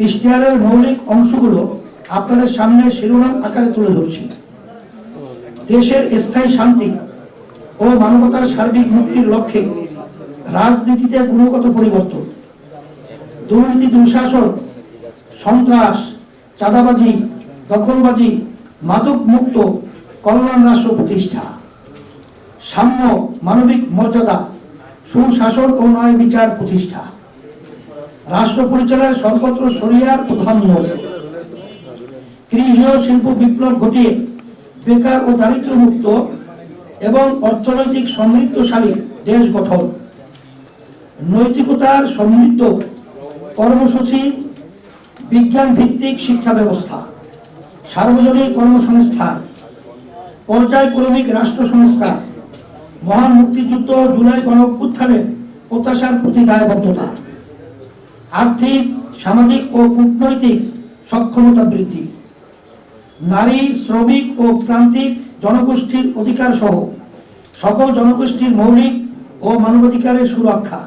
ইশতেহারের মৌলিক অংশগুলো আপনাদের সামনে শিরোনাম আকারে তুলে ধরছি। দেশের স্থায়ী শান্তি ও মানবতার সার্বিক মুক্তির লক্ষ্যে রাজনীতিতে গুণগত পরিবর্তন, দুর্নীতি, দুঃশাসন, সন্ত্রাস, চাঁদাবাজি, দখলবাজি, মাদক মুক্ত কল্যাণ রাষ্ট্র প্রতিষ্ঠা, সাম্য, মানবিক মর্যাদা, সুশাসন ও ন্যায় বিচার প্রতিষ্ঠা, রাষ্ট্র পরিচালনার সর্বত্র শরিয়ার প্রাধান্য, কৃষি ও শিল্প বিপ্লব ঘটিয়ে বেকার ও দারিদ্র মুক্ত এবং অর্থনৈতিক সমৃদ্ধশালী দেশ গঠন, নৈতিকতার সমৃদ্ধ কর্মসূচি, বিজ্ঞান ভিত্তিক শিক্ষা ব্যবস্থা, সার্বজনীন কর্মসংস্থান, পর্যায়ক্রমিক রাষ্ট্র সংস্কার, মহান মুক্তিযুদ্ধ, জুলাই গণঅভ্যুত্থানের প্রত্যাশার প্রতি দায়বদ্ধতা, আর্থিক, সামাজিক ও কূটনৈতিক সক্ষমতা বৃদ্ধি, নারী, শ্রমিক ও প্রান্তিক জনগোষ্ঠীর অধিকার সহ সকল জনগোষ্ঠীর মৌলিক ও মানবাধিকারের সুরক্ষা,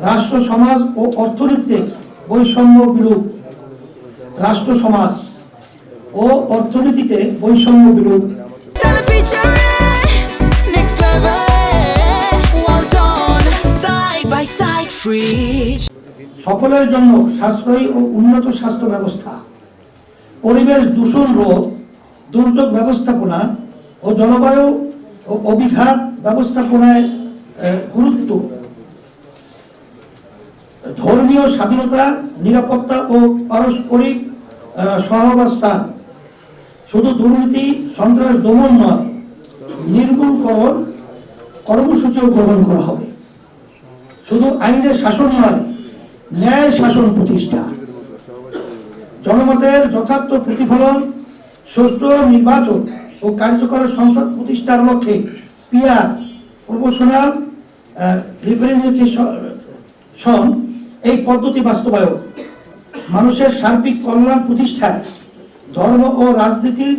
রাষ্ট্র, সমাজ ও অর্থনীতিতে বৈষম্য বিরোধ, রাষ্ট্র, সমাজ ও অর্থনীতিতে বৈষম্য বিরোধ, সকলের জন্য সাশ্রয়ী ও উন্নত স্বাস্থ্য ব্যবস্থা, পরিবেশ দূষণ রোধ, দুর্যোগ ব্যবস্থাপনা ও জলবায়ু ও অভিঘাত ব্যবস্থাপনায় গুরুত্ব, ধর্মীয় স্বাধীনতা, নিরাপত্তা ও পারস্পরিক সহাবস্থান, শুধু দুর্নীতি, সন্ত্রাস দমন নয়, নির্মূলকরণ কর্মসূচিও গ্রহণ করা হবে। শুধু আইনের শাসন নয়, ন্যায় শাসন প্রতিষ্ঠা, জনমতের যথার্থ প্রতিফলন, সুষ্ঠু নির্বাচন ও কার্যকর সংসদ প্রতিষ্ঠার লক্ষ্যে পিআর, প্রপোর্শনাল রিপ্রেজেন্টেশন এই পদ্ধতি বাস্তবায়ন, মানুষের সার্বিক কল্যাণ প্রতিষ্ঠায় ধর্ম ও রাজনীতির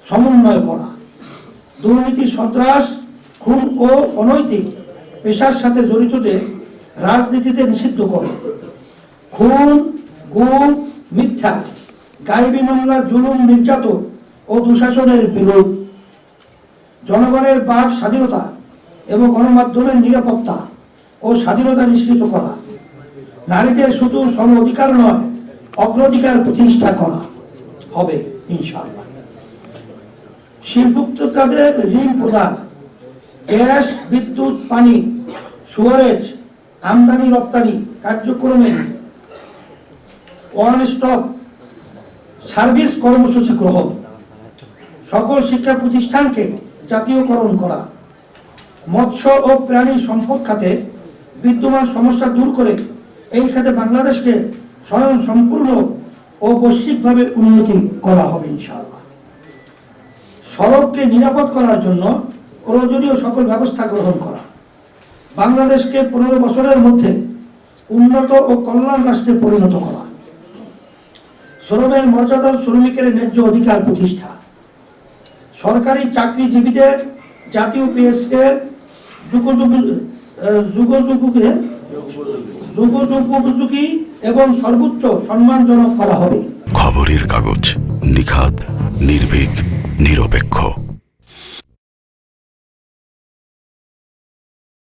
সমন্বয় করা, দুর্নীতি, সন্ত্রাস, খুন ও অনৈতিক পেশার সাথে জড়িতদের রাজনীতিতে নিষিদ্ধ করা, খুন, গুম, মিথ্যা, গায়েবী মামলা, জুলুম, নির্যাতন ও দুঃশাসনের বিরোধ, জনগণের বাক স্বাধীনতা এবং গণমাধ্যমের নিরাপত্তা ও স্বাধীনতা নিশ্চিত করা, নারীদের শুধু সম অধিকার নয়, অগ্রাধিকার প্রতিষ্ঠা করা হবে ইনশাআল্লাহ। শিল্পোদ্যোক্তাদের ঋণ প্রদান, গ্যাস, বিদ্যুৎ, পানি, সুয়ারেজ, আমদানি রপ্তানি কার্যক্রমে ওয়ান স্টপ সার্ভিস কর্মসূচি গ্রহণ, সকল শিক্ষা প্রতিষ্ঠানকে জাতীয়করণ করা, মৎস্য ও প্রাণী সম্পদ খাতে বিদ্যমান সমস্যা দূর করে এই খাতে বাংলাদেশকে স্বয়ং সম্পূর্ণ ও বৈশ্বিকভাবে উন্নতি করা হবে ইনশাআল্লাহ। সড়ককে নিরাপদ করার জন্য প্রয়োজনীয় সকল ব্যবস্থা গ্রহণ করা, বাংলাদেশকে 15 বছরের মধ্যে উন্নত ও কল্যাণ রাষ্ট্রে পরিণত করা, শ্রমের মর্যাদা, শ্রমিকের ন্যায্য অধিকার প্রতিষ্ঠা, সরকারি চাকরিজীবীদের জাতীয় পে স্কেল যুগোপযোগী এবং সর্বোচ্চ সম্মানজনক করা হবে। খবরের কাগজ, নিখাদ, নির্ভীক, নিরপেক্ষ।